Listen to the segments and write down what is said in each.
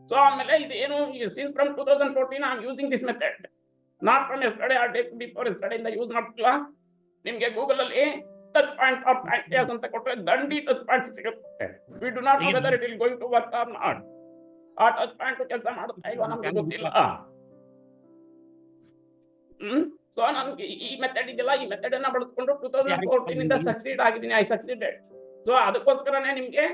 So ಆಮೇಲೆ ಇದು ಏನು since from 2014 I am using this method, not from yesterday or day before yesterday ಇಂದ use ಮಾಡ್ತಿಲ್ಲ. ನಿಮಗೆ ಗೂಗಲ್ ಅಲ್ಲಿ ಟಚ್ ಪಾಯಿಂಟ್ ಆಫ್ ಪ್ಯಾಂಟಿಯಾಸ್ ಅಂತ ಕೊಟ್ಟರೆ ದಂಡಿ ಟಚ್ ಪಾಯಿಂಟ್ಸ್ ಸಿಗುತ್ತೆ. We do not know whether it will going to work or not. ಆ touch point ಕೆಲಸ ಮಾಡುತ್ತಾ ಇಲ್ವಾ ನಮ್ಗೆ ಗೊತ್ತಿಲ್ಲ. ಸೊ ನನ್ಗೆ ಈ ಮೆಥಡ್ ಇದೆಯಲ್ಲ, ಈ ಮೆಥಡ್ ಅನ್ನ ಬಳಸ್ಕೊಂಡು 2014 ಇಂದ ಸಕ್ಸೀಡ್ ಆಗಿದ್ದೀನಿ, ಐ ಸಕ್ಸೀಡೆಡ್. ಸೊ ಅದಕ್ಕೋಸ್ಕರನೇ ನಿಮ್ಗೆ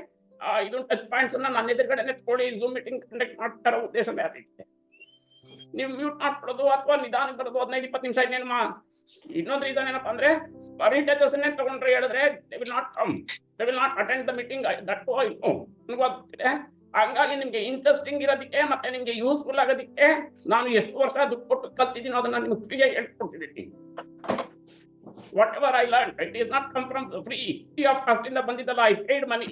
ಇದು ಟಚ್ ಪಾಯಿಂಟ್ಸ್ ಅನ್ನ ನನ್ನ ಎದುರುಗಡೆ ನೆಟ್ಕೊಳ್ಳಿ ಝೂಮ್ ಮೀಟಿಂಗ್ ಕಂಡಕ್ಟ್ ಮಾಡ್ತಾರೋ ಉದ್ದೇಶ ಬೇರೆ ಇದೆ. ನೀವು ಮ್ಯೂಟ್ ಮಾಡ್ಕೊಳ್ಳೋದು ಅಥವಾ ನಿಧಾನ ಬರೋದು 15-20 ನಿಮಿಷ ಇನ್ನೇನು. ಇನ್ನೊಂದು ರೀಸನ್ ಏನಪ್ಪಾ ಅಂದ್ರೆ ಟಚಸ್ ತಗೊಂಡ್ರೆ ಹೇಳಿದ್ರೆ they will not come, they will not attend the meeting. That ನನಗೂ ಗೊತ್ತಿದೆ. ಹಂಗಾಗಿ ನಿಮ್ಗೆ ಇಂಟ್ರೆಸ್ಟಿಂಗ್ ಇರೋದಕ್ಕೆ ಮತ್ತೆ ನಿಮ್ಗೆ ಯೂಸ್ಫುಲ್ ಆಗೋದಕ್ಕೆ ನಾನು ಎಷ್ಟು ವರ್ಷ ದುಡ್ಡು ಕೊಟ್ಟು ಕಲ್ತಿದ್ದೀನೋ ಅದನ್ನ ನಿಮ್ಗೆ ಫ್ರೀಯಾಗಿ ಹೇಳ್ಕೊಡ್ತಿದ್ದೀನಿ. Whatever I learn it is not come from free of cost ಇಂದ ಬಂದಿದ್ದಲ್ಲ. I paid money.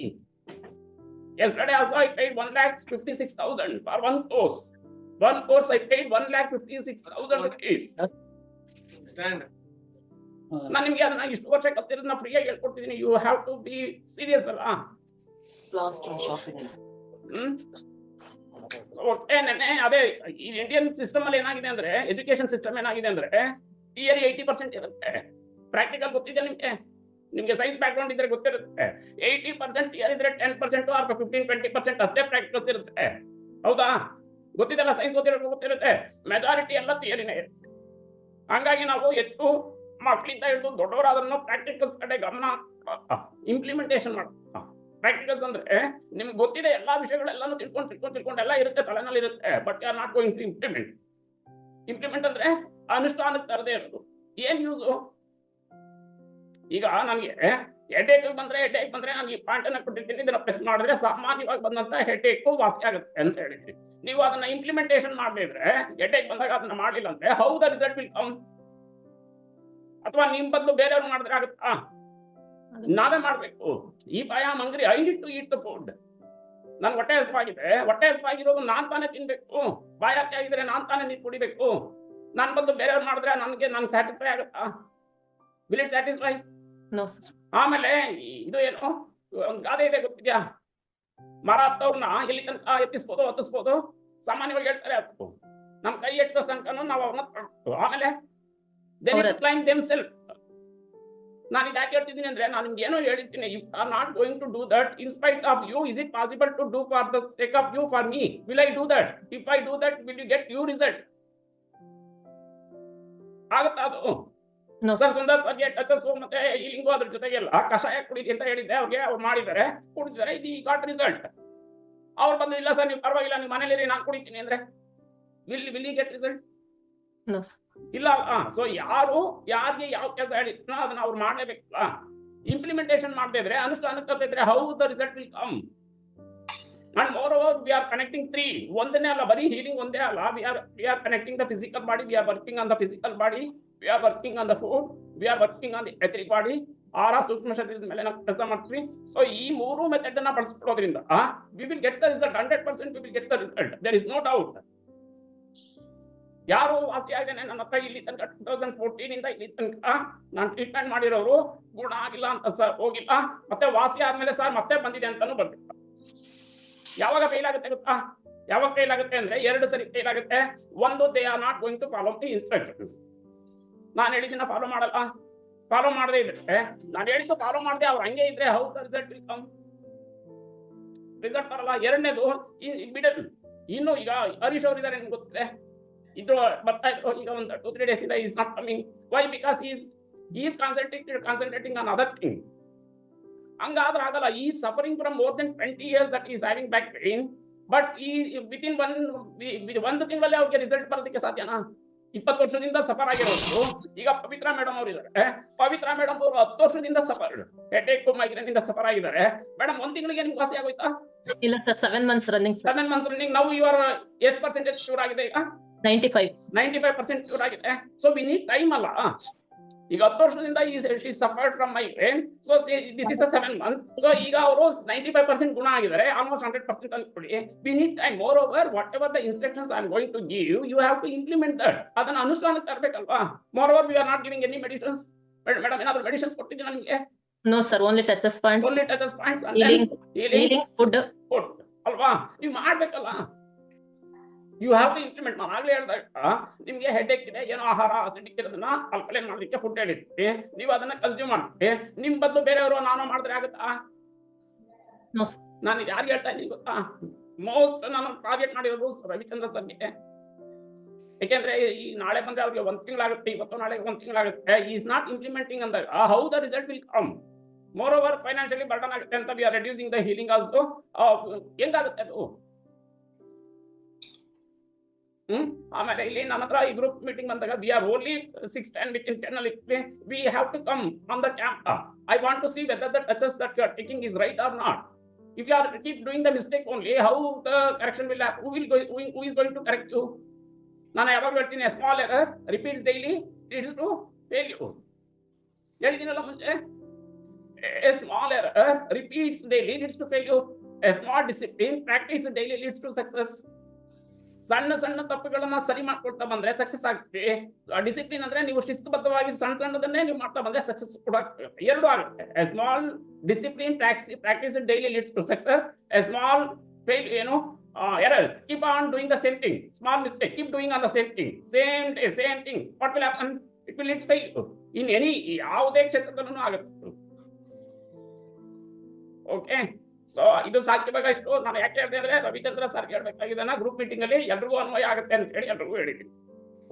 Yesterday also I paid 1,56,000 for one course. One course I paid 1,56,000 rupees. ನಾನು ನಿಮ್ಗೆ ಅದನ್ನ ಇಷ್ಟು ವರ್ಷ ಕಲ್ತಿರೋದನ್ನ ಫ್ರೀಯಾಗಿ ಹೇಳ್ಕೊಡ್ತಿದ್ದೀನಿ. You have to be serious ಅಲ್ಲ. ಅದೇ ಈ ಇಂಡಿಯನ್ ಸಿಸ್ಟಮ್ ಅಲ್ಲಿ ಏನಾಗಿದೆ ಅಂದ್ರೆ, ಎಜುಕೇಶನ್ ಸಿಸ್ಟಮ್ ಏನಾಗಿದೆ ಅಂದ್ರೆ ಥಿಯರಿ 80% ಇರುತ್ತೆ, ಪ್ರಾಕ್ಟಿಕಲ್ ಗೊತ್ತಿದೆ ನಿಮ್ಗೆ. ನಿಮ್ಗೆ ಸೈನ್ಸ್ ಬ್ಯಾಕ್ ಗ್ರೌಂಡ್ ಇದ್ರೆ ಗೊತ್ತಿರುತ್ತೆ. 80% ಥಿಯರಿ ಇದ್ರೆ 10% ಆರ್ 15-20% ಅಷ್ಟೇ ಪ್ರಾಕ್ಟಿಕಲ್ಸ್ ಇರುತ್ತೆ. ಹೌದಾ? ಗೊತ್ತಿದೆಲ್ಲ, ಸೈನ್ಸ್ ಗೊತ್ತಿರುತ್ತೆ. ಮೆಜಾರಿಟಿ ಎಲ್ಲ ಥಿಯರಿನೇ ಇರುತ್ತೆ. ಹಂಗಾಗಿ ನಾವು ಹೆಚ್ಚು ಮಕ್ಕಳಿಂದ ಹಿಡಿದು ದೊಡ್ಡವರಾದ್ರೂ ಪ್ರಾಕ್ಟಿಕಲ್ಸ್ ಕಡೆ ಗಮನ, ಇಂಪ್ಲಿಮೆಂಟೇಷನ್ ಮಾಡ್ತಾ. ಪ್ರಾಕ್ಟಿಕಲ್ಸ್ ಅಂದ್ರೆ ನಿಮ್ಗೆ ಗೊತ್ತಿದೆ ಎಲ್ಲಾ ವಿಷಯಗಳೆಲ್ಲಾನು ತಿಳ್ಕೊಂಡು ಎಲ್ಲ ಇರುತ್ತೆ, ತಲೆನಲ್ಲಿ ಇರುತ್ತೆ. But you are not going to implement. Implement ಅಂದ್ರೆ ಅನುಷ್ಠಾನಕ್ಕೆ ತರದೇ ಇರೋದು. ಏನ್ ಯೂಸು? ಈಗ ನನಗೆ ಹೆಡ್ಏಕ್ ಬಂದ್ರೆ ನಾನು ಈ ಪಾಯಿಂಟ್ ಅನ್ನ ಕೊಟ್ಟಿರ್ತೀನಿ, ಇದನ್ನ ಪ್ರೆಸ್ ಮಾಡಿದ್ರೆ ಸಾಮಾನ್ಯವಾಗಿ ಬಂದಂತ ಹೆಡ್ಏಕ್ ವಾಸಿ ಆಗುತ್ತೆ ಅಂತ ಹೇಳಿದ್ರಿ. ನೀವು ಅದನ್ನ ಇಂಪ್ಲಿಮೆಂಟೇಷನ್ ಮಾಡದಿದ್ರೆ, ಹೆಡ್ಏಕ್ ಬಂದಾಗ ಅದನ್ನ ಮಾಡಿಲ್ಲ ಅಂದ್ರೆ how the result will come? ಅಥವಾ ನಿಮ್ ಬದಲು ಬೇರೆಯವ್ರು ಮಾಡಿದ್ರೆ ಆಗುತ್ತಾ? ನಾವೇ ಮಾಡ್ಬೇಕು. ಈ ಭಯ ಮಂಗ್ರಿ, I need to eat the food. ನನ್ ಹೊಟ್ಟೆ ಹಸಿವಾಗಿರೋದು ನಾನ್ ತಾನೇ ತಿನ್ಬೇಕು. ಬಾಯಾರಿಕೆ ಆಗಿದ್ರೆ ನಾನ್ ತಾನೇ ನೀರು ಕುಡಿಬೇಕು. ನನ್ ಬದಲು ಬೇರೆಯವ್ರು ಮಾಡಿದ್ರೆ ನನ್ ಸ್ಯಾಟಿಸ್ಫೈ ಆಗುತ್ತಾ? Will it satisfy? No, sir. ಆಮೇಲೆ ಇದು ಏನು ಒಂದು ಗಾದೆ ಇದೆ ಗೊತ್ತಿದ್ಯಾ? ಮರ ಹತ್ತವ್ರನ್ನ ಎಲ್ಲಿ ತನಕ ಹತ್ತಿಸ್ಬೋದು ಸಾಮಾನ್ಯವಾಗಿ ಹೇಳ್ತಾರೆ. ಹತ್ತು ನಮ್ ಕೈ ಎಟ್ಟೋ ತನಕ ನಾವು ಅವ್ರನ್ನ ಆಮೇಲೆ ಕ್ಲೈಂಬ್ ದೆಮ್ಸೆಲ್ಫ್. ನಾನು ಇದು ಯಾಕೆ ಹೇಳ್ತಿದ್ದೀನಿ ಅಂದ್ರೆ, ನಾನು ನಿಮ್ಗೆ ಏನೋ ಹೇಳಿರ್ತೀನಿ, you are not going to do that in spite of you. Is it possible to do for the sake of you, for me? Will I do that? If I do that, will you get you result? ಆಗುತ್ತಾ ಅದು? Sir Sundar ಸರ್ಗೆ touches ಮತ್ತೆ healing ಅದ್ರ ಜೊತೆಗೆಲ್ಲ ಕಷಾಯ ಕುಡಿದಿ ಅಂತ ಹೇಳಿದ್ದೆ ಅವ್ರಿಗೆ. ಅವ್ರು ಮಾಡಿದ್ದಾರೆ, ಕುಡಿದಿದ್ದಾರೆ, ಇದು ಗಾಟ್ ರಿಸಲ್ಟ್. ಅವ್ರು ಬಂದು ಇಲ್ಲ ಸರ್ ನೀವು ಪರವಾಗಿಲ್ಲ, ನೀವು ಮನೇಲಿ ನಾನು ಕುಡಿತೀನಿ ಅಂದ್ರೆ ವಿಲ್ ಯು ಗೆಟ್ ರಿಸಲ್ಟ್? ಇಲ್ಲ. ಸೊ ಯಾರಿಗೆ ಯಾವ ಕೆಲಸ ಹೇಳಿದ್ರು ಅದನ್ನ ಅವ್ರು ಮಾಡಲೇಬೇಕಲ್ಲ. ಇಂಪ್ಲಿಮೆಂಟೇಷನ್ ಮಾಡದೇ ಇದ್ರೆ, ಅನುಷ್ಠಾನಕ್ಕೆ ತರ್ತಿದ್ರೆ how the result will come? And moreover we are connecting 3. ಒಂದನೇ ಅಲ್ಲ, ಬರೀ ಹೀಲಿಂಗ್ ಒಂದೇ ಅಲ್ಲ. We are connecting the physical body, we are working on the physical body, we are working on the food, we are working on the etheric body. Aura ಸೂಕ್ಷ್ಮ ಶರೀರದ ಮೇಲೆ ನಾವು ಕೆಲಸ ಮಾಡ್ತೀವಿ. ಸೊ ಈ ಮೂರು ಮೆಥಡ್ ಅನ್ನ ಬಳಸ್ಕೊಳ್ಳೋದ್ರಿಂದ we will get the result. 100% we will get the result. There is no doubt. ಯಾರು ವಾಸಿ ಆಗಿದ್ದೇನೆ ನನ್ನ ಹತ್ರ ಇಲ್ಲಿ ತನಕ 2014 ಇಂದ ಇಲ್ಲಿ ತನಕ ನಾನು ಟ್ರೀಟ್ಮೆಂಟ್ ಮಾಡಿರೋರು ಗುಣ ಆಗಿಲ್ಲ ಅಂತ ಸರ್ ಹೋಗಿಲ್ಲ, ಮತ್ತೆ ವಾಸಿ ಆದ್ಮೇಲೆ ಸರ್ ಮತ್ತೆ ಬಂದಿದೆ ಅಂತಾನು ಬಂದಿಲ್ಲ. ಯಾವಾಗ ಫೇಲ್ ಆಗುತ್ತೆ ಗೊತ್ತಾ? ಯಾವಾಗ ಫೇಲ್ ಆಗುತ್ತೆ ಅಂದ್ರೆ 2 ಸರಿ ಫೇಲ್ ಆಗುತ್ತೆ. ಒಂದು, they are not going to follow the instructions. ನಾನು ಹೇಳಿದ್ದನ್ನ ಫಾಲೋ ಮಾಡಲ್ಲ. ಫಾಲೋ ಮಾಡದೇ ಇದ್ರೆ, ನಾನು ಹೇಳಿದ್ದು ಫಾಲೋ ಮಾಡದೆ ಅವ್ರು ಹಂಗೆ ಇದ್ರೆ how the result will come? Result ಬರಲ್ಲ. ಎರಡನೇದು ಬಿಡಲ್. ಇನ್ನು ಈಗ ಹರೀಶ್ ಅವ್ರು ಇದ್ದಾರೆ, ನಿಮ್ಗೆ ಗೊತ್ತಿದೆ, ಇದ್ರು ಬರ್ತಾ ಇದ್ರು. ಈಗ ಒಂದು 2-3 days ಇಂದ is not coming. Why? Because is concentrating on other thing. ಹಂಗಾದ್ರೆ ಆಗಲ್ಲ. ಈ suffering from more than 20 years that is having back pain. But ಈ ವಿತಿನ್ ಒಂದು ತಿಂಗಳಲ್ಲಿ ಅವ್ರಿಗೆ ರಿಸಲ್ಟ್ ಬರೋದಕ್ಕೆ ಸಾಧ್ಯನಾ? 20 ವರ್ಷದಿಂದ ಸಫರ್ ಆಗಿರೋದು. ಈಗ ಪವಿತ್ರ ಮೇಡಮ್ ಅವರು ಇದ್ದಾರೆ. ಪವಿತ್ರ ಮೇಡಮ್ ಅವರು 10 ವರ್ಷದಿಂದ ಸಫರ್, ಹೆಡ್ಏಕ್ ಮೈಗ್ರೇನ್ ಇಂದ ಸಫರ್ ಆಗಿದ್ದಾರೆ. ಮೇಡಮ್ 1 ತಿಂಗಳಿಗೆ ನಿಮ್ಗೆ ವಾಸಿ ಆಗೋಯ್ತಾ? ಇಲ್ಲ sir, 7 months running. 7 months running. ನಾವು ಯುವರ್ ಎಷ್ಟು ಪರ್ಸೆಂಟೇಜ್ ಕ್ಯೂರ್ ಆಗಿದೆ? ಈಗ 95% ಕ್ಯೂರ್ ಆಗಿದೆ. ಸೊ ವಿ ನೀಡ್ ಟೈಮ್ ಅಲ್ಲ. ಈಗ 10 ವರ್ಷದಿಂದ she suffered from migraine. So this is 7 months. So ಈಗ ಅವರು 95% ಗುಣ ಆಗಿದ್ದಾರೆ, ಆಲ್ಮೋಸ್ಟ್ 100% ಅನ್ಕೊಳ್ಳಿ. We need time. Moreover whatever the instructions I am going to give, you have to implement that. ಅದನ್ನ ಅನುಷ್ಠಾನಕ್ಕೆ ತರಬೇಕಲ್ವಾ? Moreover we are not giving any medicines. Madam ಏನಾದ್ರು medicines ಕೊಟ್ಟಿದ್ದೀರಾ ನಿಮಗೆ? No sir, only touches points. Only touches points. Healing, food ಅಲ್ವಾ? ನೀವು ಮಾಡ್ಬೇಕಲ್ಲ. You have to implement. ನಾನು ಆಗ್ಲೇ ಹೇಳಿದಾಗ ನಿಮಗೆ ಹೆಡ್ಏಕ್ ಇದೆ, ಏನೋ ಆಹಾರ ಅಸಿಡಿಕ್ ಇರೋದನ್ನ ಅಲ್ಕಲೈನ್ ಮಾಡಲಿಕ್ಕೆ ಫುಡ್ ಹೇಳಿರ್ತೀವಿ, ನೀವು ಅದನ್ನ ಕನ್ಸ್ಯೂಮ್ ಮಾಡ್ತೀವಿ. ನಿಮ್ ಬದಲು ಬೇರೆಯವರು ನಾನು ಮಾಡಿದ್ರೆ ಆಗುತ್ತಾ? No, sir. ನಾನು ಇದು ಯಾರಿಗೆ ಹೇಳ್ತಾ ಇದ್ದೀನಿ ಗೊತ್ತಾ? ಮೋಸ್ಟ್ ನಾನು ಟಾರ್ಗೆಟ್ ಮಾಡಿರೋದು ರವಿಚಂದ್ರ ಸರ್ಗೆ. ಯಾಕೆಂದ್ರೆ ಈ ನಾಳೆ ಬಂದ್ರೆ ಅವ್ರಿಗೆ 1 ತಿಂಗಳಾಗುತ್ತೆ, ಇವತ್ತು ನಾಳೆ 1 ತಿಂಗಳಾಗುತ್ತೆ. ಈಸ್ ನಾಟ್ ಇಂಪ್ಲಿಮೆಂಟಿಂಗ್ ಅಂದಾಗ how the result will come. Moreover financially burden ಆಗುತ್ತೆ ಅಂತ we are reducing the healing also. ಹೆಂಗಾಗುತ್ತೆ ಅದು? ಆಮೇಲೆ ಇಲ್ಲಿ ನನ್ನ ಹತ್ರ ಈ ಗ್ರೂಪ್ ಮೀಟಿಂಗ್ ಬಂದಾಗ ವಿ ಆರ್ ಓನ್ಲಿ 6-10 within 10 ಅಲ್ಲಿ we have to come on the camp. I want to see whether the touches that you are taking is right or not. If you are keep doing the mistake only, how the correction will happen? Who is going to correct you? ನಾನು ಯಾವಾಗ ಹೇಳ್ತೀನಿ, small error repeats daily leads to failure. ಹೇಳಿದ್ದೀನಲ್ಲ ಮುಂಚೆ, a small error repeats daily leads to failure. A small discipline practice daily leads to success. ಸಣ್ಣ ಸಣ್ಣ ತಪ್ಪುಗಳನ್ನ ಸರಿ ಮಾಡ್ಕೊಳ್ತಾ ಬಂದ್ರೆ ಸಕ್ಸಸ್ ಆಗ್ತೀವಿ. ಡಿಸಿಪ್ಲಿನ್ ಅಂದ್ರೆ ನೀವು ಶಿಸ್ತುಬದ್ಧವಾಗಿ ಸಣ್ಣ ಸಣ್ಣದನ್ನೇ ನೀವು ಮಾಡ್ತಾ ಬಂದ್ರೆ ಸಕ್ಸಸ್ ಕೂಡ ಎರಡು ಆಗುತ್ತೆ. A small discipline practice daily leads to success. A small fail ಏನು errors, keep on doing the same thing. Small mistake, keep doing on the same thing, same day, same thing. What will happen? It will lead failure in any ಯಾವುದೇ ಕ್ಷೇತ್ರದಲ್ಲೂ ಆಗುತ್ತೆ. Okay, so ಇದು ಸಾಧ್ಯವಾಗ ಇಷ್ಟು. ನಾನು ಯಾಕೆ ಹೇಳಿದೆ ಅಂದ್ರೆ ರವಿಚಂದ್ರ ಸರ್ ಹೇಳ್ಬೇಕಾಗಿದ್ದಾನ ಗ್ರೂಪ್ ಮೀಟಿಂಗ್ ಅಲ್ಲಿ ಎಲ್ರಿಗೂ ಅನ್ವಯ ಆಗುತ್ತೆ ಅಂತ ಹೇಳಿ ಎಲ್ರಿಗೂ ಹೇಳಿದ್ದೀನಿ.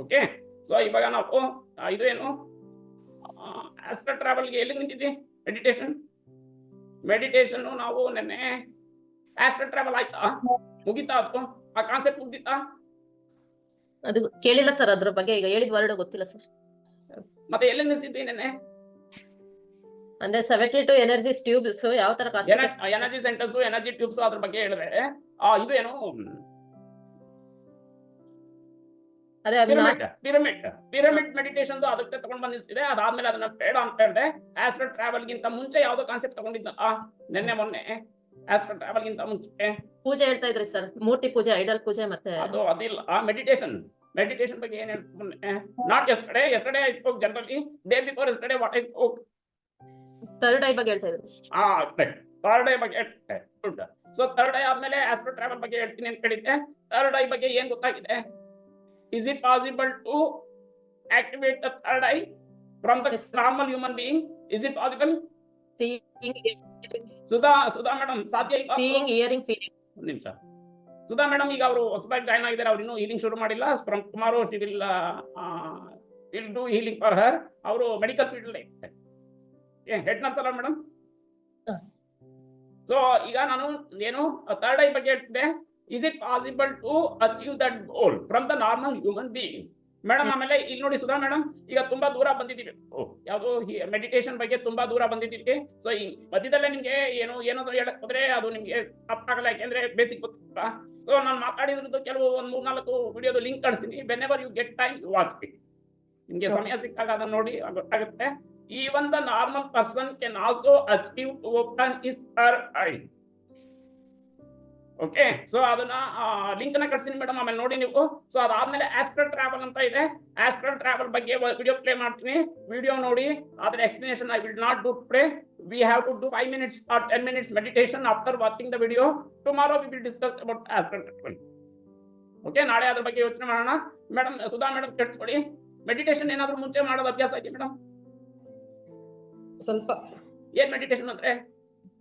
ಓಕೆ, ಸೊ ಇವಾಗ ನಾವು ಇದು ಏನು ಆಸ್ಟ್ರಲ್ ಟ್ರಾವೆಲ್ಗೆ ಎಲ್ಲಿ ನಿಂತಿದ್ವಿ? ಮೆಡಿಟೇಷನ್ ನಾವು ನೆನ್ನೆ ಆಸ್ಟ್ರಲ್ ಟ್ರಾವೆಲ್ ಆಯ್ತಾ? ಮುಗಿತಾ? ಅದು ಆ ಕಾನ್ಸೆಪ್ಟ್ ಮುಗಿತಾ? ಅದು ಕೇಳಿಲ್ಲ ಸರ್, ಅದ್ರ ಬಗ್ಗೆ ಈಗ ಹೇಳಿದ ವರ್ಡ್ ಗೊತ್ತಿಲ್ಲ ಸರ್. ಮತ್ತೆ ಎಲ್ಲಿ ನಿಲ್ಸಿದ್ವಿ ನೆನ್ನೆ? ಅಂದ್ರೆ 72 ಎನರ್ಜಿ ಟ್ಯೂಬ್ಸ್ ಯಾವ ತರ ಎನರ್ಜಿ ಸೆಂಟರ್ಸ್, ಎನರ್ಜಿ ಟ್ಯೂಬ್ಸ್ ಅದ್ರ ಬಗ್ಗೆ ಹೇಳಿದ್ರೆ ಇದು ಏನು ಅದೇ ಪಿರಮಿಡ್ ಮೆಡಿಟೇಷನ್ ಅದಕ್ಕೆ ತಗೊಂಡ್ ಬಂದಿದೆ. ಅದಾದ್ಮೇಲೆ ಅದನ್ನ ಬೇಡ ಅಂತ ಹೇಳಿದೆ. ಆಸ್ಟ್ರಲ್ ಟ್ರಾವೆಲ್ ಗಿಂತ ಮುಂಚೆ ಯಾವ್ದೋ ಕಾನ್ಸೆಪ್ಟ್ ತಗೊಂಡಿದ್ದ ನೆನ್ನೆ ಮೊನ್ನೆ. ಆಸ್ಟ್ರಲ್ ಟ್ರಾವೆಲ್ ಗಿಂತ ಮುಂಚೆ ಪೂಜೆ ಹೇಳ್ತಾ ಇದ್ರಿ ಸರ್, ಮೂರ್ತಿ ಪೂಜೆ, ಐಡಲ್ ಪೂಜೆ, ಮತ್ತೆ ಅದು ಅದಿಲ್ಲ. ಮೆಡಿಟೇಷನ್ ಬಗ್ಗೆ ಏನ್ ಹೇಳ್ತೀನಿ? Not yesterday I spoke generally, day before yesterday what I spoke third I ಬಗ್ಗೆ ಹೇಳ್ತಾ ಇದ್ರಿ. ಥರ್ಡ್ ಐ ಬಗ್ಗೆ ಗುಡ್. ಸೊ ಥರ್ಡ್ ಐ ಆದ್ಮೇಲೆ ಆಸ್ಟ್ರಲ್ ಟ್ರಾವೆಲ್ ಬಗ್ಗೆ ಹೇಳ್ತೀನಿ ಅಂತ ಹೇಳಿದ್ದೆ. ಥರ್ಡ್ ಐ ಬಗ್ಗೆ ಏನ್ ಗೊತ್ತಾಗಿದೆ? Is it possible to activate the third eye from the normal human being? Is it possible? Sudha madam ಸಾಧ್ಯ ಇಲ್ಲ? Seeing, hearing, feeling. ಒಂದು ನಿಮಿಷ. ಸುಧಾ ಮೇಡಮ್ ಈಗ ಅವರು ಹೊಸದಾಗಿ ಜಾಯ್ನ್ ಆಗಿದ್ದಾರೆ, ಅವ್ರು ಇನ್ನೂ ಹೀಲಿಂಗ್ ಶುರು ಮಾಡಿಲ್ಲ. From tomorrow she will do healing for her. ಅವರು ಮೆಡಿಕಲ್ ಫೀಲ್ಡ್ ಹೆಡ್ ನರ್ಸ್ ಅಲ್ಲ ಮೇಡಮ್? ಸೊ ಈಗ ನಾನು ಏನು ಥರ್ಡ್ ಐ ಬಗ್ಗೆ ಹೇಳ್ತಿದ್ದೆ. Is it possible to achieve that goal from the normal human being? Madam ಆಮೇಲೆ ಇಲ್ಲಿ ನೋಡಿ ಸುಧಾ ಮೇಡಮ್, ಈಗ ತುಂಬಾ ದೂರ ಬಂದಿದ್ದೀವಿ. ಯಾವುದು ಮೆಡಿಟೇಷನ್ ಬಗ್ಗೆ ತುಂಬಾ ದೂರ ಬಂದಿದ್ದೀವಿ. ಸೊ ಈ ಮಧ್ಯದಲ್ಲೇ ನಿಮ್ಗೆ ಏನಾದ್ರು ಹೇಳಕ್ ಹೋದ್ರೆ ಅದು ನಿಮ್ಗೆ ತಪ್ಪಾಗಲ್ಲ, ಯಾಕೆಂದ್ರೆ ಬೇಸಿಕ್ ಗೊತ್ತಿಲ್ಲ. ಸೊ ನಾನು ಮಾತಾಡಿದ್ರದ್ದು ಕೆಲವು 1-3-4 ವಿಡಿಯೋದು ಲಿಂಕ್ ಕಳಿಸ್ತೀನಿ. Whenever you get time you watch it. ನಿಮ್ಗೆ ಸಮಯ ಸಿಕ್ಕಾಗ ಅದನ್ನ ನೋಡಿ ಗೊತ್ತಾಗುತ್ತೆ. Even the normal person can also achieve to open his third eye. Okay, so ಅದನ್ನ ಲಿಂಕ್ ನ ಕಳ್ಸಿನಿ ಮೇಡಮ್, ಆಮೇಲೆ ನೋಡಿ ನೀವು. ಸೊ ಅದಾದ್ಮೇಲೆ ಆಸ್ಟ್ರಲ್ ಟ್ರಾವೆಲ್ ಅಂತ ಇದೆ. ಆಸ್ಟ್ರಲ್ ಟ್ರಾವೆಲ್ ಬಗ್ಗೆ ವಿಡಿಯೋ ಪ್ಲೇ ಮಾಡ್ತೀನಿ, ವಿಡಿಯೋ ನೋಡಿ. ಅದ್ರ explanation I will not do today. We have to do 5 minutes or 10 minutes meditation after watching the video. Tomorrow we will discuss about astral travel. Okay, ನಾಳೆ ಅದ್ರ ಬಗ್ಗೆ ಯೋಚನೆ ಮಾಡೋಣ. Madam Sudha madam ಕೇಳಿಸ್ಕೊಳ್ಳಿ, meditation ಏನಾದ್ರು ಮುಂಚೆ ಮಾಡೋದು ಅಭ್ಯಾಸ ಆಗಿ ಮೇಡಮ್? ಸ್ವಲ್ಪ. ಏನ್ ಮೆಡಿಟೇಷನ್ ಅಂದ್ರೆ?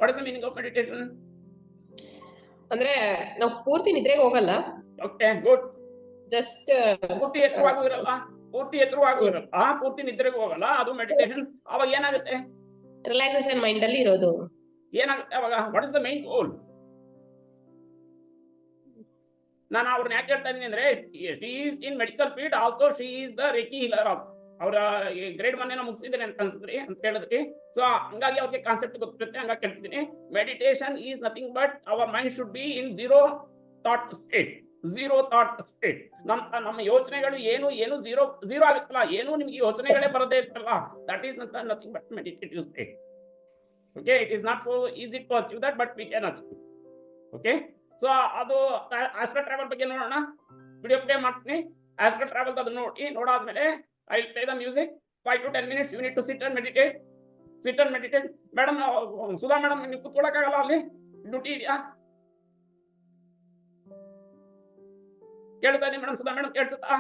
What is the meaning of meditation? ಅಂದ್ರೆ ನಾವು ಪೂರ್ತಿ ನಿದ್ರೆಗೆ ಹೋಗಲ್ಲ. Okay, good. ಜಸ್ಟ್ ಪೂರ್ತಿ ಎಚ್ಚರವಾಗೂ ಇರಲ್ಲ, ಪೂರ್ತಿ ನಿದ್ರೆಗೆ ಹೋಗಲ್ಲ, ಅದು ಮೆಡಿಟೇಷನ್. ಅವಾಗ ಏನಾಗುತ್ತೆ? ರಿಲ್ಯಾಕ್ಸೇಷನ್ ಮೈಂಡ್ ಅಲ್ಲಿ ಇರೋದು. ಏನಾಗುತ್ತೆ ಅವಾಗ? ವಾಟ್ ಇಸ್ ದ ಮೈನ್ ಗೋಲ್? ನಾನು ಅವ್ರನ್ನ ಯಾಕೆ ಹೇಳ್ತಾ ಇದೀನಿ ಅಂದ್ರೆ, she is in medical field also, she is the reiki healer of. ಅವರ ಗ್ರೇಡ್ 1 ಮುಗಿಸಿದ್ದೇನೆ ಅಂತ ಅನ್ಸಿದ್ರಿ ಅಂತ ಹೇಳಿದ್ರಿ. ಸೊ ಹಂಗಾಗಿ ಅವ್ರಿಗೆ ಕಾನ್ಸೆಪ್ಟ್ ಗೊತ್ತಿರುತ್ತೆ, ಹಂಗಾಗಿ ಕೇಳ್ತಿದ್ದೀನಿ. Meditation is nothing but our mind should be in zero thought state. ನಮ್ಮ ಯೋಚನೆಗಳು ಏನು ಝೀರೋ ಆಗುತ್ತಲ್ಲ, ಏನು ನಿಮ್ಗೆ ಯೋಚನೆಗಳೇ ಬರದೇ ಇರ್ತಲ್ಲ, that is nothing but meditative state. Okay, it is not easy to achieve that, but we can achieve. Okay, so ಅದು ಆಸ್ಟ್ರಲ್ ಟ್ರಾವೆಲ್ ಬಗ್ಗೆ ನೋಡೋಣ. ವಿಡಿಯೋ ಪ್ಲೇ ಮಾಡ್ತೀನಿ. ಆಸ್ಟ್ರಲ್ ಟ್ರಾವೆಲ್ ಅದು ನೋಡಾದ್ಮೇಲೆ I will play the music. 5 to 10 minutes you need to sit and meditate. Madam Sudha madam, ನೀವು ಕೂತ್ಕೊಳ್ಳೋಕ್ಕಾಗಲ್ಲ, ಅಲ್ಲಿ duty ಇದೆಯಾ? ಕೇಳಿಸ್ತಾ ಇದೆ ಮೇಡಮ್? ಸುಧಾ ಮೇಡಮ್ ಕೇಳಿಸುತ್ತಾ?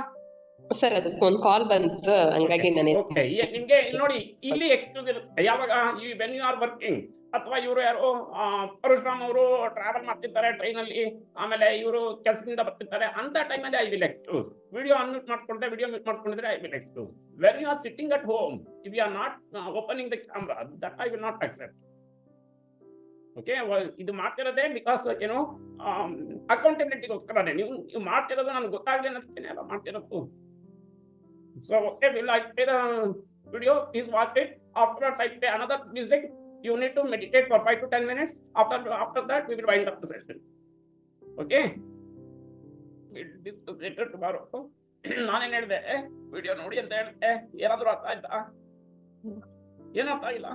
ಸರ್ ಅದು ಒಂದ್ ಕಾಲ್ ಬಂತು ಹಂಗಾಗಿ ನಾನು ಓಕೆ, ನಿಮ್ಗೆ ಇಲ್ಲಿ ನೋಡಿ, ಇಲ್ಲಿ ಎಕ್ಸ್ಕ್ಯೂಸ್ ಇರುತ್ತೆ. ಯಾವಾಗ ವೆನ್ ಯು ಆರ್ ವರ್ಕಿಂಗ್, ಅಥವಾ ಇವರು ಯಾರು ಪರಶುರಾಮ್ ಅವರು ಟ್ರಾವೆಲ್ ಮಾಡ್ತಿರ್ತಾರೆ ಟ್ರೈನ್ ಅಲ್ಲಿ, ಆಮೇಲೆ ಇವರು ಕೆಲಸದಿಂದ ಬರ್ತಿರ್ತಾರೆ, ಅಂತ ಟೈಮಲ್ಲಿ I will excuse. Video unmute ಮಾಡ್ಕೊಂಡ್ರೆ, ವಿಡಿಯೋ ಮ್ಯೂಟ್ ಮಾಡ್ಕೊಂಡಿದ್ರೆ I will excuse. When you are sitting at home, if you are not opening the camera, that I will not accept. Okay, ಇದು ಮಾಡ್ತಿರೋದೇ ಬಿಕಾಸ್ ಏನು ಅಕೌಂಟಬಿಲಿಟಿಗೋಸ್ಕರನೇ. ನೀವು ಮಾಡ್ತಿರೋದು ನನಗೆ ಗೊತ್ತಾಗಲಿ ಅನ್ನೋದಕ್ಕೆ ಅಲ್ಲ ಮಾಡ್ತಿರೋದು. So okay, will I play the video? Please watch it. Afterwards, I play another music. You need to meditate for 5 to 10 minutes. After that, we will wind up the session. Okay? We'll discuss later tomorrow. ನಾನೇನ್ ಹೇಳಿದೆ, video ನೋಡಿ ಅಂತ ಹೇಳಿದೆ. ಏನಾದ್ರು ಅರ್ಥ ಆಯ್ತಾ? ಏನು ಅರ್ಥ ಆಗಿಲ್ಲ?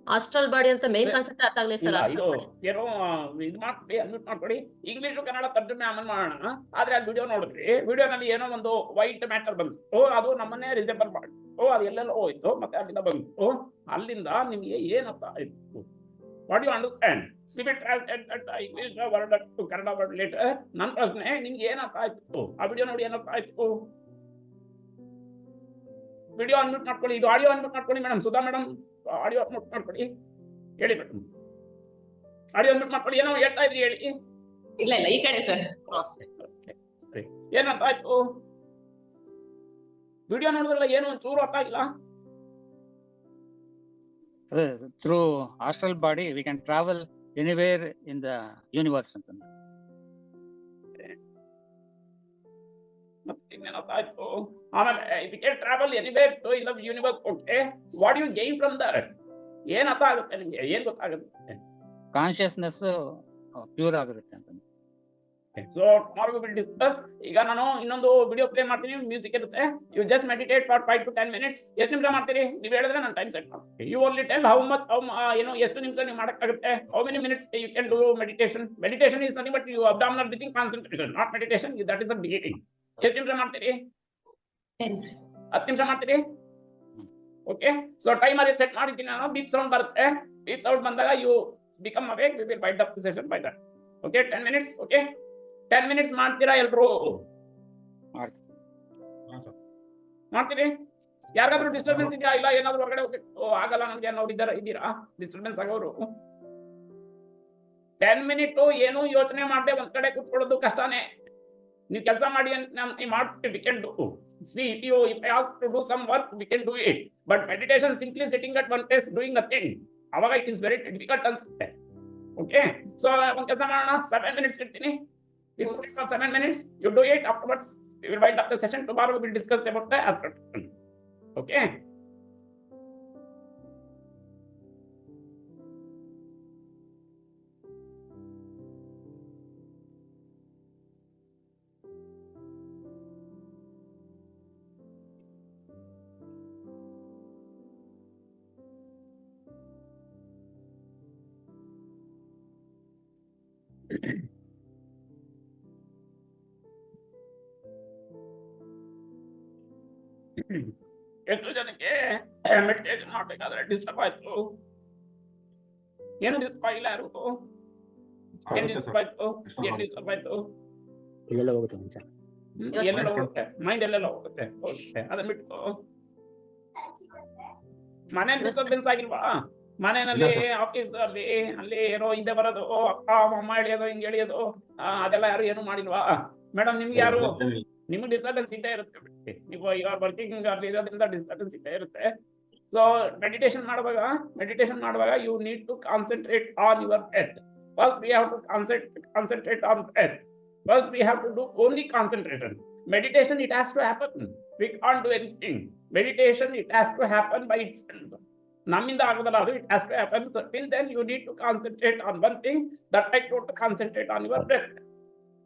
ಹಾಸ್ಟೆಲ್ ಬಾಡಿ ಅಂತ ಮೇನ್ ಕಾನ್ಸೆಪ್ಟ್ ಅರ್ಥ ಆಗಲಿ ಸರ್. ಇದು ಏನೋ ಇದು ಮಾಡ್ಕೊಳ್ಳಿ, ಅನ್ಮ್ಯೂಟ್ ಮಾಡ್ಕೊಳ್ಳಿ. ಇಂಗ್ಲಿಷ್ ಕನ್ನಡ ತರ್ಜುಮೆ ಆಮೇಲೆ ಮಾಡೋಣ. ಆದ್ರೆ ಅಲ್ಲಿ ವಿಡಿಯೋ ನೋಡಿದ್ರಿ, ವಿಡಿಯೋನಲ್ಲಿ ಏನೋ ಒಂದು ವೈಟ್ ಮ್ಯಾಟರ್ ಬಂತು, ಅದು ನಮ್ಮನ್ನೇ ರಿಸೆಂಬಲ್ ಮಾಡಿತ್ತು, ಅದು ಎಲ್ಲೆಲ್ಲ ಹೋಯ್ತು, ಮತ್ತೆ ಅಲ್ಲಿಂದ ಬಂತು. ಅಲ್ಲಿಂದ ನಿಮ್ಗೆ ಏನಪ್ಪ ಆಯ್ತು? What you understand? English word to Kannada word later. ನನ್ನ ಪ್ರಶ್ನೆ, ನಿಮ್ಗೆ ಏನಪ್ಪ ಆಯ್ತು? ಆ ವಿಡಿಯೋ ನೋಡಿ ಏನಪ್ಪ ಆಯ್ತು? ವಿಡಿಯೋ ಅನ್ಮ್ಯೂಟ್ ಮಾಡ್ಕೊಳ್ಳಿ. ಇದು ಆಡಿಯೋ ಅನ್ಮ್ಯೂಟ್ ಮಾಡ್ಕೊಳ್ಳಿ madam. Sudha madam audio unmute ಮಾಡ್ಕೊಳ್ಳಿ. ಹೇಳಿ ಮೇಡಮ್, ಆಡಿಯೋ ಅನ್ಮ್ಯೂಟ್ ಮಾಡ್ಕೊಳ್ಳಿ. ಏನೋ ಹೇಳ್ತಾ ಇದ್ರಿ, ಹೇಳಿ. ಇಲ್ಲ ಈ ಕಡೆ ಸರ್. ಸರಿ, ಏನಂತ ಆಯ್ತು? ವಿಡಿಯೋ ನೋಡಿದ್ರಲ್ಲ, ಏನು ಒಂಚೂರು ಅರ್ಥ ಆಗಿಲ್ಲ? Through astral body we can travel anywhere in the universe ಅಂತ. ಆಯ್ತು. ಆಮೇಲೆ we can travel anywhere in the universe. Okay, what do you gain from that? ಏನ್ ಅರ್ಥ ಆಗುತ್ತೆ ನಿಮ್ಗೆ? ಏನ್ ಗೊತ್ತಾಗುತ್ತೆ? ಕಾನ್ಶಿಯಸ್ನೆಸ್ ಪ್ಯೂರ್ ಆಗಿರುತ್ತೆ ಅಂತ. So tomorrow we will discuss. ಈಗ ನಾನು ಇನ್ನೊಂದು ವಿಡಿಯೋ ಪ್ಲೇ ಮಾಡ್ತೀನಿ, ಮ್ಯೂಸಿಕ್ ಇರುತ್ತೆ. You just meditate for 5 to 10 minutes. ಎಷ್ಟು ನಿಮಿಷ ಮಾಡ್ತೀರಿ? ನೀವು ಹೇಳಿದ್ರೆ ನಾನು ಟೈಮ್ ಸೆಟ್ ಮಾಡ್ತೀನಿ. You only tell how much, ಏನು ಎಷ್ಟು ನಿಮಿಷ ನೀವು ಮಾಡಕ್ಕಾಗುತ್ತೆ? How many minutes you can do meditation? Meditation is nothing but you abdominal breathing concentration, not meditation. That is the beginning. ಎಷ್ಟು ನಿಮಿಷ ಮಾಡ್ತೀರಿ? 10 ನಿಮಿಷ ಮಾಡ್ತೀರಿ? ಓಕೆ, ಸೊ ಟೈಮರ್ ಸೆಟ್ ಮಾಡಿದ್ದೀನಿ ನಾನು. ಬೀಪ್ ಸೌಂಡ್ ಬರುತ್ತೆ. ಬೀಪ್ ಸೌಂಡ್ ಬಂದಾಗ you become awake. We will wind up the session by that. Okay, 10 minutes. Okay, 10 minutes ಮಾಡ್ತೀರಾ ಎಲ್ರು? ಮಾಡ್ತೀರಿ? ಯಾರಿಗಾದ್ರೂ ಡಿಸ್ಟರ್ಬೆನ್ಸ್ ಇದೆಯಾ? ಇಲ್ಲ ಏನಾದ್ರು ಹೊರಗಡೆ ಹೋಗ್ಬೇಕು ಆಗಲ್ಲ ನನಗೆ ಅನ್ನೋರು ಇದ್ದೀರಾ? ಡಿಸ್ಟರ್ಬೆನ್ಸ್ ಆಗೋರು 10 minutes ಏನು ಯೋಚನೆ ಮಾಡದೆ ಒಂದ್ ಕಡೆ ಕೂತ್ಕೊಳ್ಳೋದು ಕಷ್ಟನೇ. ನೀವು ಕೆಲಸ ಮಾಡಿ ಅಂತ ಮಾಡ್ತೀವಿ, we can do. See, if I ask to do some work, we can do it. But meditation, simply sitting at one place doing nothing, ಅವಾಗ it is very difficult ಅನ್ಸುತ್ತೆ. ಓಕೆ, ಸೊ ಒಂದ್ ಕೆಲಸ ಮಾಡೋಣ. 7 minutes ಇರ್ತೀನಿ. 7 minutes, you do it. Afterwards, we will wind up the session. Tomorrow we will discuss about the astral. Okay. ಎಷ್ಟು ಜನಕ್ಕೆ meditation ಮಾಡ್ಬೇಕಾದ್ರೆ disturb ಆಯ್ತು? ಏನು ಡಿಸ್ಟರ್ಬ್ ಆಗಿಲ್ಲ ಯಾರು? ಏನ್ ಡಿಸ್ಟರ್ಬ್ ಆಯ್ತು? ಏನ್ ಡಿಸ್ಟರ್ಬ್ ಆಯ್ತು? ಎಲ್ಲೆಲ್ಲ ಹೋಗುತ್ತೆ ಎಲ್ಲೆಲ್ಲ ಹೋಗುತ್ತೆ, ಮೈಂಡ್ ಎಲ್ಲೆಲ್ಲ ಹೋಗುತ್ತೆ. ಅದನ್ನ ಬಿಟ್ಟು ಮನೆ ಡಿಸ್ಟರ್ಬೆನ್ಸ್ ಆಗಿಲ್ವಾ? ಮನೆಯಲ್ಲಿ, ಆಫೀಸ್ ಅಲ್ಲಿ ಏನೋ ಹಿಂದೆ ಬರೋದು, ಅಪ್ಪ ಅಮ್ಮ ಎಳಿಯೋದು, ಹಿಂಗೆ ಎಳಿಯೋದು, ಅದೆಲ್ಲ ಯಾರು ಏನು ಮಾಡಿಲ್ವಾ? ಮೇಡಮ್, ನಿಮ್ಗೆ ಯಾರು? ನಿಮ್ಗೆ ಡಿಸ್ಟರ್ಬೆನ್ಸ್ ಇದ್ದೇ ಇರುತ್ತೆ. ನೀವು ಇವಾಗ ವರ್ಕಿಂಗ್ ಅಲ್ಲಿ ಇರೋದ್ರಿಂದ ಡಿಸ್ಟರ್ಬೆನ್ಸ್ ಇದ್ದೇ ಇರುತ್ತೆ. ಸೊ ಮೆಡಿಟೇಷನ್ ಮಾಡುವಾಗ you need to concentrate on your breath. First we have to concentrate on breath. First we have to do only concentration. Meditation, it has to happen. We can't do anything. Meditation, it has to happen by itself. Naminda agadala, it has to happen. So till then you need to concentrate on one thing. That I told to concentrate on your breath.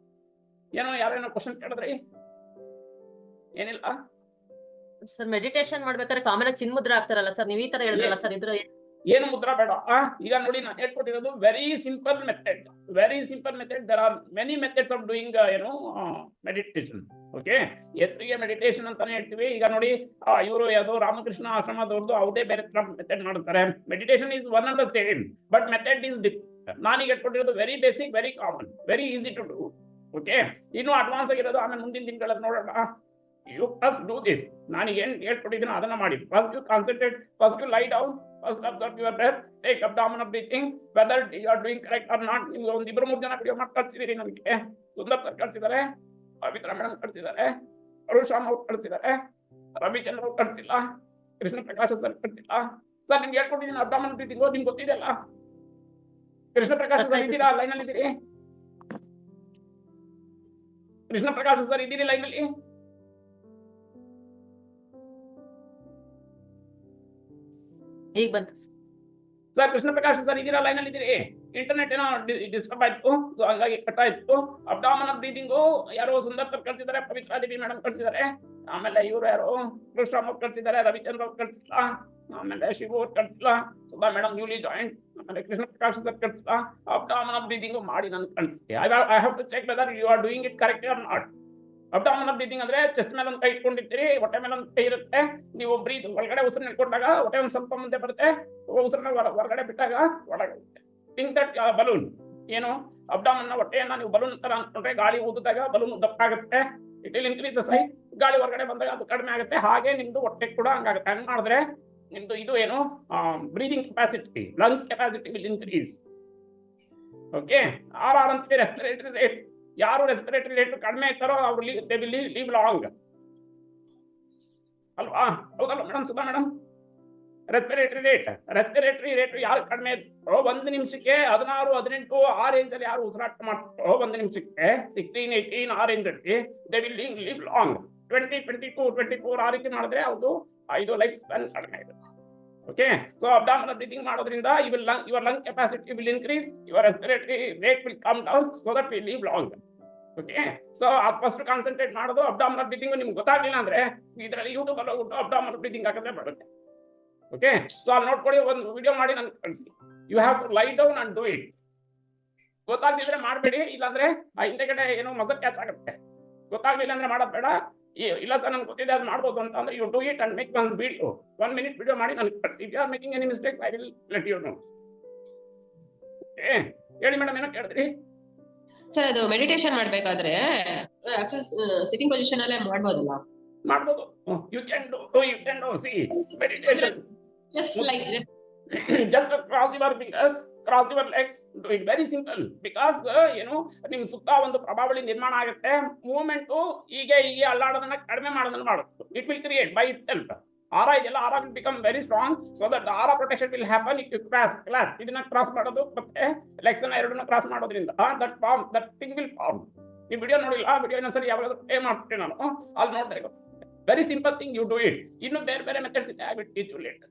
ಯಾರೇನೋ question ಕೇಳಿದ್ರಿ? ಏನಿಲ್ಲ sir. Meditation ಮಾಡ್ಬೇಕಾದ್ರೆ common ಆಗಿ chin mudra ಆಗ್ತಾರಲ್ಲ sir, ನೀವ್ ಈ ತರ ಹೇಳಿದ್ರಲ್ಲ sir, ಇದ್ರ ಏನು ಮುದ್ರಾ ಬೇಡ. ಈಗ ನೋಡಿ, ನಾನು ಹೇಳ್ಕೊಟ್ಟಿರೋದು very simple method. There are many methods of doing meditation. Okay, ಎಷ್ಟರಿಗೆ ಮೆಡಿಟೇಷನ್ ಅಂತಾನೆ ಹೇಳ್ತೀವಿ. ಈಗ ನೋಡಿ, ಇವರು ಯಾವ್ದೋ ರಾಮಕೃಷ್ಣ ಆಶ್ರಮದವ್ರದ್ದು ಅವ್ರದೇ ಬೇರೆ ತರ ಮೆಥಡ್ ಮಾಡ್ತಾರೆ. Meditation is one and the same, but method is different. ನಾನೀಗ ಹೇಳ್ಕೊಟ್ಟಿರೋದು very basic, very common, very easy to do. Okay, ಇನ್ನು ಅಡ್ವಾನ್ಸ್ ಆಗಿರೋದು ಆಮೇಲೆ ಮುಂದಿನ ದಿನಗಳಲ್ಲಿ ನೋಡೋಣ. You first do this. ನಾನು ಏನು ಹೇಳ್ಕೊಟ್ಟಿದ್ದೀನೋ ಅದನ್ನ ಮಾಡಿ. First you concentrate, first you lie down, first observe your breath, take abdominal breathing, whether you are doing correct or not. ನಿಮ್ಗೆ ಒಂದು 2-3 ಜನ ವಿಡಿಯೋ ಮಾಡಿ ಕಳಿಸಿದಿರಿ ನನಗೆ. ಸುಂದರ್ ಸರ್ ಕಳಿಸಿದ್ದಾರೆ, ಪವಿತ್ರ ಮೇಡಮ್ ಕಳಿಸಿದ್ದಾರೆ, ಅರುಷಾಮ್ ಅವ್ರು ಕಳಿಸಿದ್ದಾರೆ, ರವಿಚಂದ್ರ ಅವ್ರು ಕಳಿಸಿಲ್ಲ, ಕೃಷ್ಣ ಪ್ರಕಾಶ್ ಸರ್ ಕಳಿಸಿಲ್ಲ. ಸರ್ ನಿಮ್ಗೆ ಹೇಳ್ಕೊಟ್ಟಿದ್ದೀನಿ ಅಬ್ಡಾಮಿನಲ್ ಬ್ರೀಥಿಂಗ್, ನಿಮ್ಗೆ ಗೊತ್ತಿದೆಯಲ್ಲ. ಕೃಷ್ಣ ಪ್ರಕಾಶ್ ಸರ್ ಇದ್ದೀರಾ? ಲೈನ್ ಅಲ್ಲಿ ಇದ್ದೀರಿ? ಕೃಷ್ಣ ಪ್ರಕಾಶ್ ಸರ್ ಇದ್ದೀರಿ ಲೈನ್ ಅಲ್ಲಿ? ಈಗ ಬಂತು ಸರ್ ಕೃಷ್ಣ ಪ್ರಕಾಶ್ ಸರ್ ಇದ್ದೀರಾ? ಲೈನ್ ಅಲ್ಲಿ ಇದ್ದೀರಿ? ಇಂಟರ್ನೆಟ್ ಏನೋ ಡಿಸ್ಟರ್ಬ್ ಆಯ್ತು, ಸೊ ಹಂಗಾಗಿ ಕಟ್ ಆಯ್ತು. ಅಬ್ಡಾಮಿನಲ್ ಬ್ರೀದಿಂಗು ಯಾರೋ ಸುಂದರ್ ಸರ್ ಕಳ್ಸಿದ್ದಾರೆ, ಪವಿತ್ರಾ ದೇವಿ ಮೇಡಮ್ ಕಳ್ಸಿದ್ದಾರೆ, ಆಮೇಲೆ ಇವರು ಯಾರು ಕೃಷ್ಣ ಅವ್ರು ಕಳ್ಸಿದ್ದಾರೆ, ರವಿಚಂದ್ರ ಅವ್ರು ಕಳ್ಸಿಲ್ಲ, ಆಮೇಲೆ ಶಿವ ಅವ್ರು ಕಳ್ಸಿಲ್ಲ, ಸುಧಾ ಮೇಡಮ್ ನ್ಯೂಲಿ ಜಾಯಿಂಟ್, ಆಮೇಲೆ ಕೃಷ್ಣ ಪ್ರಕಾಶ್ ಸರ್ ಕಳ್ಸಿಲ್ಲ. ಅಬ್ಡಾಮಿನಲ್ ಬ್ರೀದಿಂಗು ಮಾಡಿ ನನ್ಗೆ ಕಳಿಸಿ. I have to check whether you are doing it correct or not. Abdominal breathing ಅಂದ್ರೆ ಚೆಸ್ಟ್ ಮೇಲೆ ಒಂದು ಕೈ ಇಟ್ಕೊಂಡಿರ್ತೀರಿ, ಹೊಟ್ಟೆ ಮೇಲೆ ಒಂದು ಕೈ ಇರುತ್ತೆ. ನೀವು ಬ್ರೀತ್ ಒಳಗಡೆ ಉಸಿರು ನಿಲ್ಕೊಂಡಾಗ ಹೊಟ್ಟೆ ಒಂದು ಸ್ವಲ್ಪ ಮುಂದೆ ಬರುತ್ತೆ, ಉಸಿರನ್ನ ಹೊರಗಡೆ ಬಿಟ್ಟಾಗ ಒಳಗಡೆ. ಥಿಂಕ್ ದಟ್ ಬಲೂನ್ ಏನು ಅಬ್ಡಾಮನ್ನ ಹೊಟ್ಟೆಯನ್ನ ನೀವು ಬಲೂನ್ ತರ ಅನ್ಕೊಂಡ್ರೆ ಗಾಳಿ ಊದಿದಾಗ ಬಲೂನ್ ದಪ್ಪ ಆಗುತ್ತೆ, it will increase the size. ಗಾಳಿ ಹೊರಗಡೆ ಬಂದಾಗ ಅದು ಕಡಿಮೆ ಆಗುತ್ತೆ. ಹಾಗೆ ನಿಮ್ದು ಹೊಟ್ಟೆ ಕೂಡ ಹಂಗಾಗುತ್ತೆ. ಹಂಗ್ ಮಾಡಿದ್ರೆ ನಿಮ್ದು ಇದು ಏನು breathing capacity, lungs capacity will increase. Okay, R ಅಂತೀವಿ ರೆಸ್ಪಿರೇಟರಿ ರೇಟ್. ಯಾರು ರೆಸ್ಪಿರೇಟರಿ ರೇಟ್ ಕಡಿಮೆ ಇರ್ತಾರೋ ಅವ್ರು ಲೀವ್ ಲಾಂಗ್ ಅಲ್ವಾ? ಹೌದಲ್ಲ madam? Sudha madam, respiratory rate ಯಾರು ಕಡಿಮೆ ಇರ್ತಾರೋ 1 ನಿಮಿಷಕ್ಕೆ 16, 18 ಆ ರೇಂಜ್ ಅಲ್ಲಿ ಯಾರು ಉಸಿರಾಟ ಮಾಡ್ತಾರೋ 1 ನಿಮಿಷಕ್ಕೆ 16, 18 ಆ ರೇಂಜ್ ಅಲ್ಲಿ ದೇ ವಿಲ್ ಲಿವ್ ಲಾಂಗ್. 20, 22, 24 ಆ ರೀತಿ ಮಾಡಿದ್ರೆ ಅವ್ರದ್ದು 5 ಲೈಫ್ ಸ್ಪ್ಯಾನ್ ಕಡಿಮೆ ಇದೆ. ಓಕೆ, ಸೊ ಅಬ್ಡಾಮಿನಲ್ ಬ್ರೀದಿಂಗ್ ಮಾಡೋದ್ರಿಂದ your lung capacity will increase, your respiratory rate will come down, so that will live long. Okay, so first concentrate ಮಾಡೋದು abdominal breathing. ನಿಮ್ಗೆ ಗೊತ್ತಾಗ್ಲಿಲ್ಲ ಅಂದ್ರೆ ಇದರಲ್ಲಿ ಯೂಟ್ಯೂಬ್ ಅಲ್ಲಿ ಹೋಗ್ಬಿಟ್ಟು ಅಬ್ಡಾಮಿನಲ್ ಬ್ರೀದಿಂಗ್ ಹಾಕಿದ್ರೆ ಬರುತ್ತೆ. ಓಕೆ, ಸೊ ಅಲ್ಲಿ ನೋಡ್ಕೊಳ್ಳಿ, ಒಂದು ವಿಡಿಯೋ ಮಾಡಿ ನನ್ಗೆ ಕಳಿಸಿ. You have to lie down and do it. ಗೊತ್ತಾಗ್ತಿದ್ರೆ ಮಾಡಬೇಡಿ, ಇಲ್ಲಾಂದ್ರೆ ಹಿಂದೆಗಡೆ ಏನೋ ಮಸಲ್ ಕ್ಯಾಚ್ ಆಗುತ್ತೆ. ಗೊತ್ತಾಗ್ಲಿಲ್ಲ ಅಂದ್ರೆ ಮಾಡೋದು ಬೇಡ. ಇಲ್ಲ ಸರ್ ನನ್ಗೆ ಗೊತ್ತಿದೆ ಅದು ಮಾಡ್ಬೋದು ಅಂತ ಅಂದ್ರೆ you do it and make one video, 1 minute video ಮಾಡಿ ನನಗೆ ಕಳಿಸಿ. If you are making any mistakes I will let you know. Okay, ಹೇಳಿ ಮೇಡಮ್, ಏನೋ ಕೇಳಿದ್ರಿ? ಸರ್ ಅದು ಮೆಡಿಟೇಷನ್ ಮಾಡ್ಬೇಕಾದ್ರೆ ಸಿಟ್ಟಿಂಗ್ ಪೊಸಿಷನ್ ಅಲ್ಲೇ ಮಾಡ್ಬೋದಲ್ಲ? ಮಾಡ್ಬೋದು. You can do see meditation just like just cross your fingers, cross your legs, do it very simple. Because ನಿಮ್ ಸುತ್ತ ಒಂದು ಪ್ರಭಾವಳಿ ನಿರ್ಮಾಣ ಆಗುತ್ತೆ. ಮೂವ್ಮೆಂಟ್ ಹೀಗೆ ಅಲ್ಲಾಡೋದನ್ನ ಕಡಿಮೆ ಮಾಡೋದನ್ನ ಮಾಡುತ್ತೆ. It will create by itself. Aura ಇದೆಲ್ಲ aura will become very strong, so that aura protection will happen if you cross ಇದನ್ನ ಕ್ರಾಸ್ ಮಾಡೋದು ಮತ್ತೆ ಲೆಗ್ಸ್ ಅನ್ನ ಎರಡನ್ನ ಕ್ರಾಸ್ ಮಾಡೋದ್ರಿಂದ ದಟ್ ಥಿಂಗ್ ವಿಲ್ ಫಾರ್ಮ್. ಈ ವಿಡಿಯೋ ನೋಡಿಲ್ಲ, ವಿಡಿಯೋ ಇನ್ನೊಂದ್ಸರಿ ಯಾವಾಗಾದ್ರೂ ಪ್ಲೇ ಮಾಡ್ತೀನಿ ನಾನು, ಅಲ್ಲಿ ನೋಡಿದ್ರೆ very simple thing, you do it. ಇನ್ನು ಬೇರೆ ಮೆಥಡ್ಸ್ ಇದೆ, I will teach you later.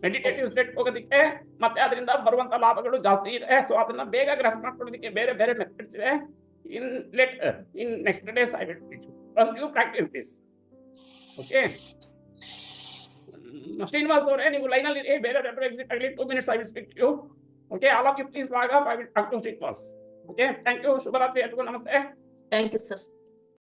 Meditative state ಹೋಗೋದಕ್ಕೆ ಮತ್ತೆ ಅದರಿಂದ ಬರುವಂತ ಲಾಭಗಳು ಜಾಸ್ತಿ ಇದೆ. ಸೊ ಅದನ್ನ ಬೇಗ ಗ್ರಾಸ್ ಮಾಡ್ಕೊಳ್ಳೋದಕ್ಕೆ ಬೇರೆ ಮೆಥಡ್ಸ್ ಇದೆ. In next days I will teach you. First you practice this. Okay, Srinivas ಅವರೇ ನೀವು ಲೈನ್ ಅಲ್ಲಿ ಬೇರೆ ಎಕ್ಸಿಟ್ ಆಗಲಿ 2 minutes I will speak to you. Okay, all of you please log up, I will talk to Srinivas. Okay, thank you. ಶುಭರಾತ್ರಿ ಎಲ್ರಿಗೂ, ನಮಸ್ತೆ. Thank you sir.